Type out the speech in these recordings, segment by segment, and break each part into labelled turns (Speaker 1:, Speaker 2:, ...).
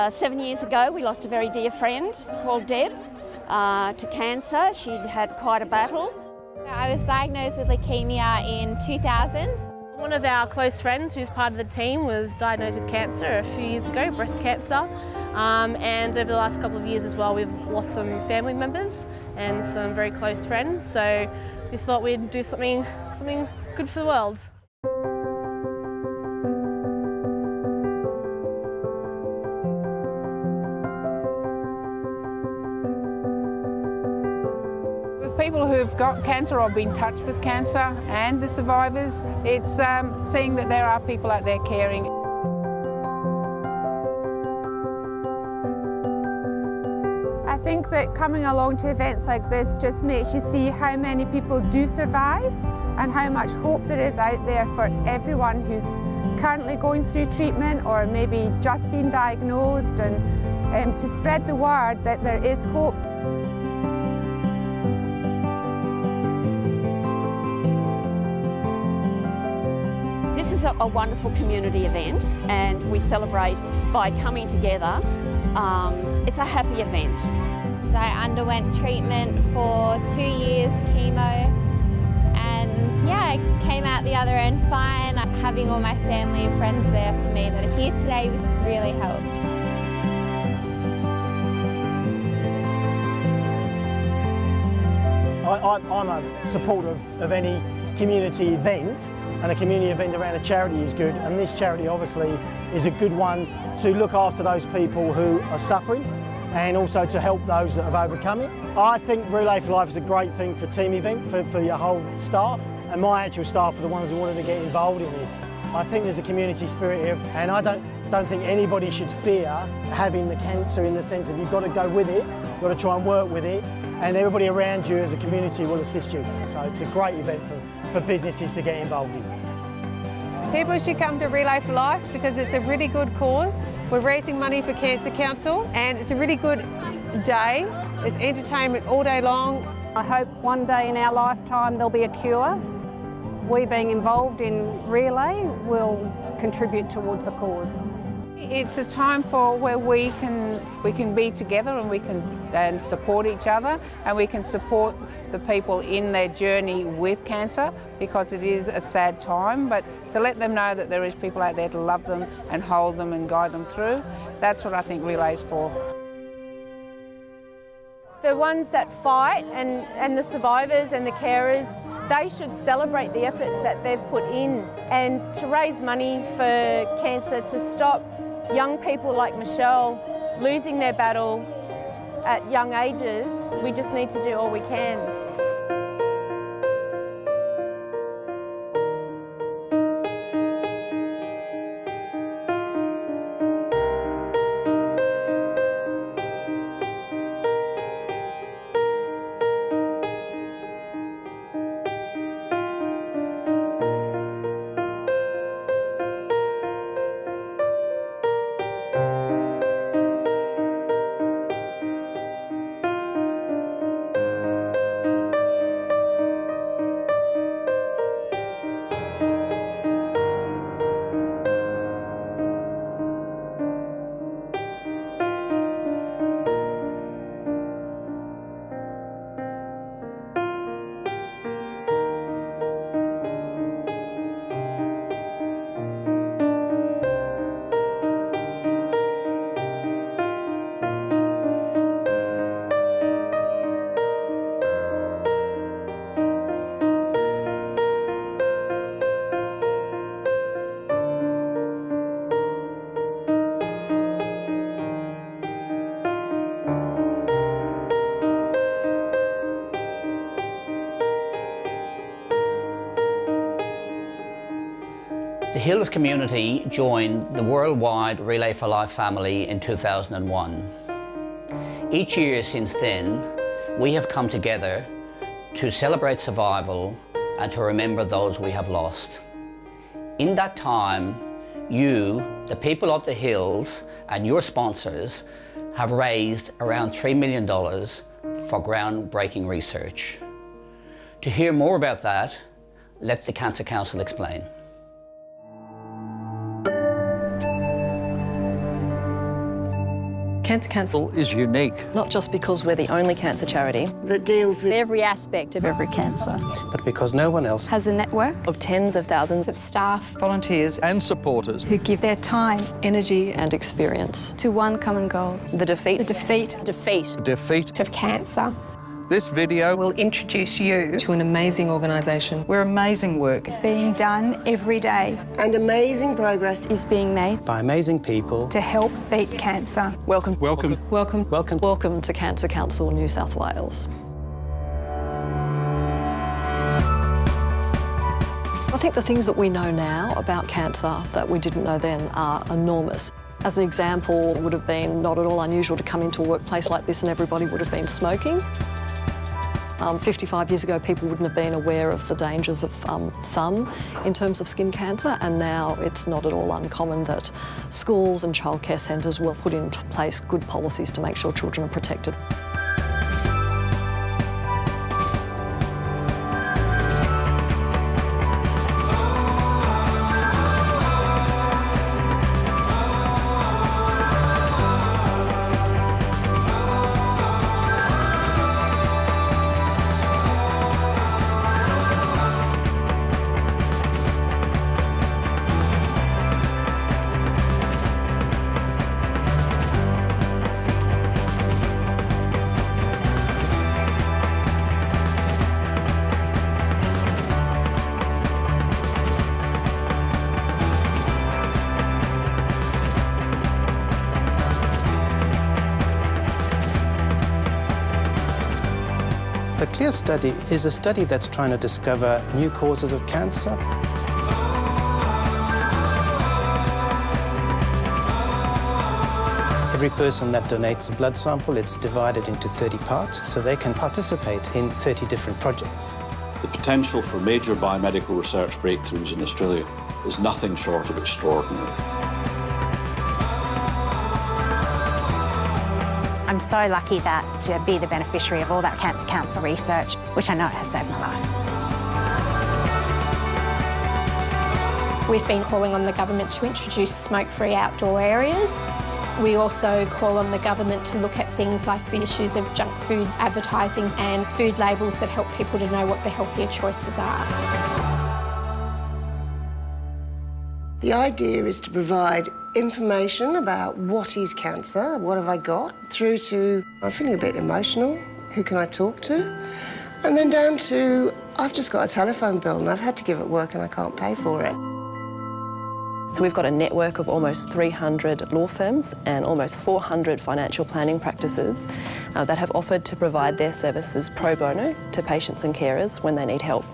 Speaker 1: 7 years ago, we lost a very dear friend called Deb to cancer. She'd had quite a battle.
Speaker 2: I was diagnosed with leukemia in 2000.
Speaker 3: One of our close friends who's part of the team was diagnosed with cancer a few years ago, breast cancer. And over the last couple of years as well, we've lost some family members and some very close friends. So we thought we'd do something good for the world.
Speaker 4: People who've got cancer or been touched with cancer and the survivors, it's seeing that there are people out there caring.
Speaker 5: I think that coming along to events like this just makes you see how many people do survive and how much hope there is out there for everyone who's currently going through treatment or maybe just been diagnosed, and to spread the word that there is hope.
Speaker 1: This is a wonderful community event, and we celebrate by coming together. It's a happy event.
Speaker 2: I underwent treatment for 2 years, chemo, and yeah, I came out the other end fine. Having all my family and friends there for me that are here today really helped.
Speaker 6: I'm a supporter of any community event, and a community event around a charity is good, and this charity obviously is a good one to look after those people who are suffering and also to help those that have overcome it. I think Relay for Life is a great thing for team event, for your whole staff, and my actual staff are the ones who wanted to get involved in this. I think there's a community spirit here, and I don't think anybody should fear having the cancer, in the sense of you've got to go with it, you've got to try and work with it, and everybody around you as a community will assist you. So it's a great event for businesses to get involved in.
Speaker 7: People should come to Relay for Life because it's a really good cause. We're raising money for Cancer Council and it's a really good day. It's entertainment all day long.
Speaker 8: I hope one day in our lifetime there'll be a cure. We being involved in Relay will contribute towards the cause.
Speaker 4: It's a time for where we can be together and we can support each other, and we can support the people in their journey with cancer, because it is a sad time, but to let them know that there is people out there to love them and hold them and guide them through, that's what I think Relay is for.
Speaker 8: The ones that fight and the survivors and the carers, they should celebrate the efforts that they've put in, and to raise money for cancer, to stop young people like Michelle losing their battle at young ages. We just need to do all we can.
Speaker 9: The Hills community joined the worldwide Relay for Life family in 2001. Each year since then, we have come together to celebrate survival and to remember those we have lost. In that time, you, the people of the Hills, and your sponsors have raised around $3 million for groundbreaking research. To hear more about that, let the Cancer Council explain.
Speaker 10: Cancer Council is unique.
Speaker 11: Not just because we're the only cancer charity
Speaker 12: that deals with
Speaker 13: every aspect of every cancer,
Speaker 12: but because no one else
Speaker 11: has a network of tens of thousands of staff,
Speaker 10: volunteers and supporters
Speaker 13: who give their time, energy and experience to one common goal:
Speaker 11: the defeat
Speaker 10: of
Speaker 13: cancer.
Speaker 10: This video
Speaker 13: will introduce you
Speaker 10: to an amazing organisation where amazing work
Speaker 13: is being done every day
Speaker 12: and amazing progress
Speaker 11: is being made
Speaker 12: by amazing people
Speaker 13: to help beat cancer.
Speaker 11: Welcome
Speaker 13: to Cancer Council New South Wales. I think the things that we know now about cancer that we didn't know then are enormous. As an example, it would have been not at all unusual to come into a workplace like this and everybody would have been smoking. 55 years ago, people wouldn't have been aware of the dangers of sun in terms of skin cancer, and now it's not at all uncommon that schools and childcare centres will put into place good policies to make sure children are protected.
Speaker 12: The CLEAR study is a study that's trying to discover new causes of cancer. Every person that donates a blood sample, it's divided into 30 parts, so they can participate in 30 different projects.
Speaker 14: The potential for major biomedical research breakthroughs in Australia is nothing short of extraordinary.
Speaker 15: I'm so lucky to be the beneficiary of all that Cancer Council research, which I know has saved my life.
Speaker 16: We've been calling on the government to introduce smoke-free outdoor areas. We also call on the government to look at things like the issues of junk food advertising and food labels that help people to know what the healthier choices are.
Speaker 12: The idea is to provide information about what is cancer, what have I got, through to I'm feeling a bit emotional, who can I talk to? And then down to I've just got a telephone bill and I've had to give it work and I can't pay for it.
Speaker 11: So we've got a network of almost 300 law firms and almost 400 financial planning practices that have offered to provide their services pro bono to patients and carers when they need help.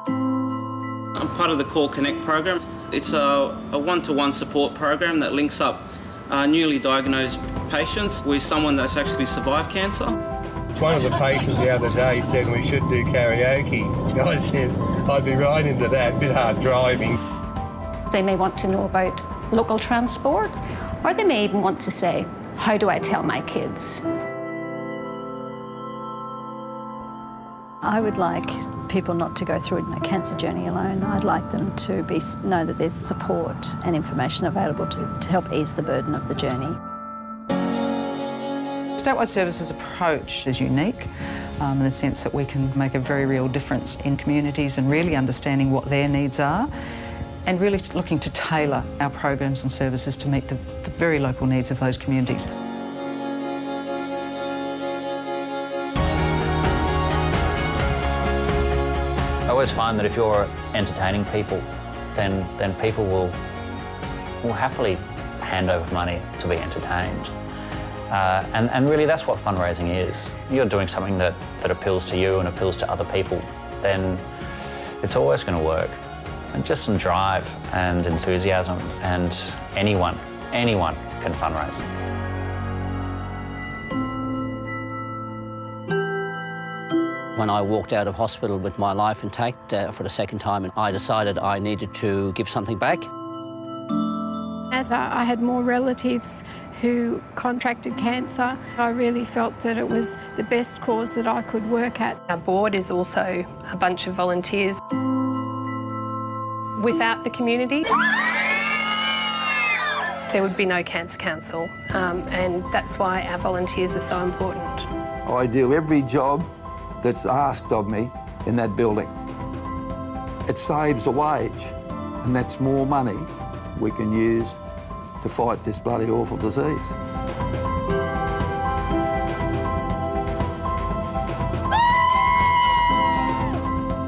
Speaker 17: I'm part of the Core Connect program. It's a one-to-one support program that links up newly diagnosed patients with someone that's actually survived cancer.
Speaker 18: One of the patients the other day said we should do karaoke. I said I'd be right into that, a bit hard driving.
Speaker 19: They may want to know about local transport, or they may even want to say, how do I tell my kids?
Speaker 20: I would like people not to go through a cancer journey alone. I'd like them to know that there's support and information available to help ease the burden of the journey.
Speaker 21: Statewide Services' approach is unique in the sense that we can make a very real difference in communities and really understanding what their needs are and really looking to tailor our programs and services to meet the very local needs of those communities.
Speaker 9: I always find that if you're entertaining people, then people will happily hand over money to be entertained. And really that's what fundraising is. You're doing something that appeals to you and appeals to other people, then it's always going to work. And just some drive and enthusiasm, and anyone can fundraise.
Speaker 22: When I walked out of hospital with my life intact for the second time, and I decided I needed to give something back.
Speaker 23: As I had more relatives who contracted cancer, I really felt that it was the best cause that I could work at.
Speaker 24: Our board is also a bunch of volunteers. Without the community, there would be no Cancer Council, and that's why our volunteers are so important.
Speaker 1: I do every job that's asked of me in that building. It saves a wage, and that's more money we can use to fight this bloody awful disease.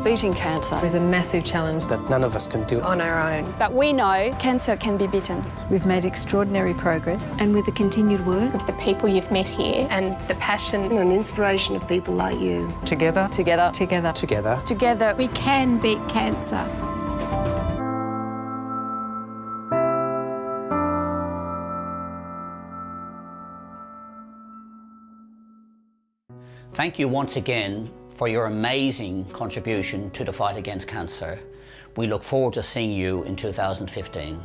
Speaker 13: Beating cancer is a massive challenge
Speaker 2: that none of us can do
Speaker 24: on our own.
Speaker 3: But we know cancer can be beaten.
Speaker 20: We've made extraordinary progress.
Speaker 16: And with the continued work of the people you've met here
Speaker 24: and the passion
Speaker 12: and inspiration of people like you.
Speaker 21: Together,
Speaker 13: together,
Speaker 20: together,
Speaker 2: together,
Speaker 23: together, we can beat cancer.
Speaker 9: Thank you once again for your amazing contribution to the fight against cancer. We look forward to seeing you in 2015.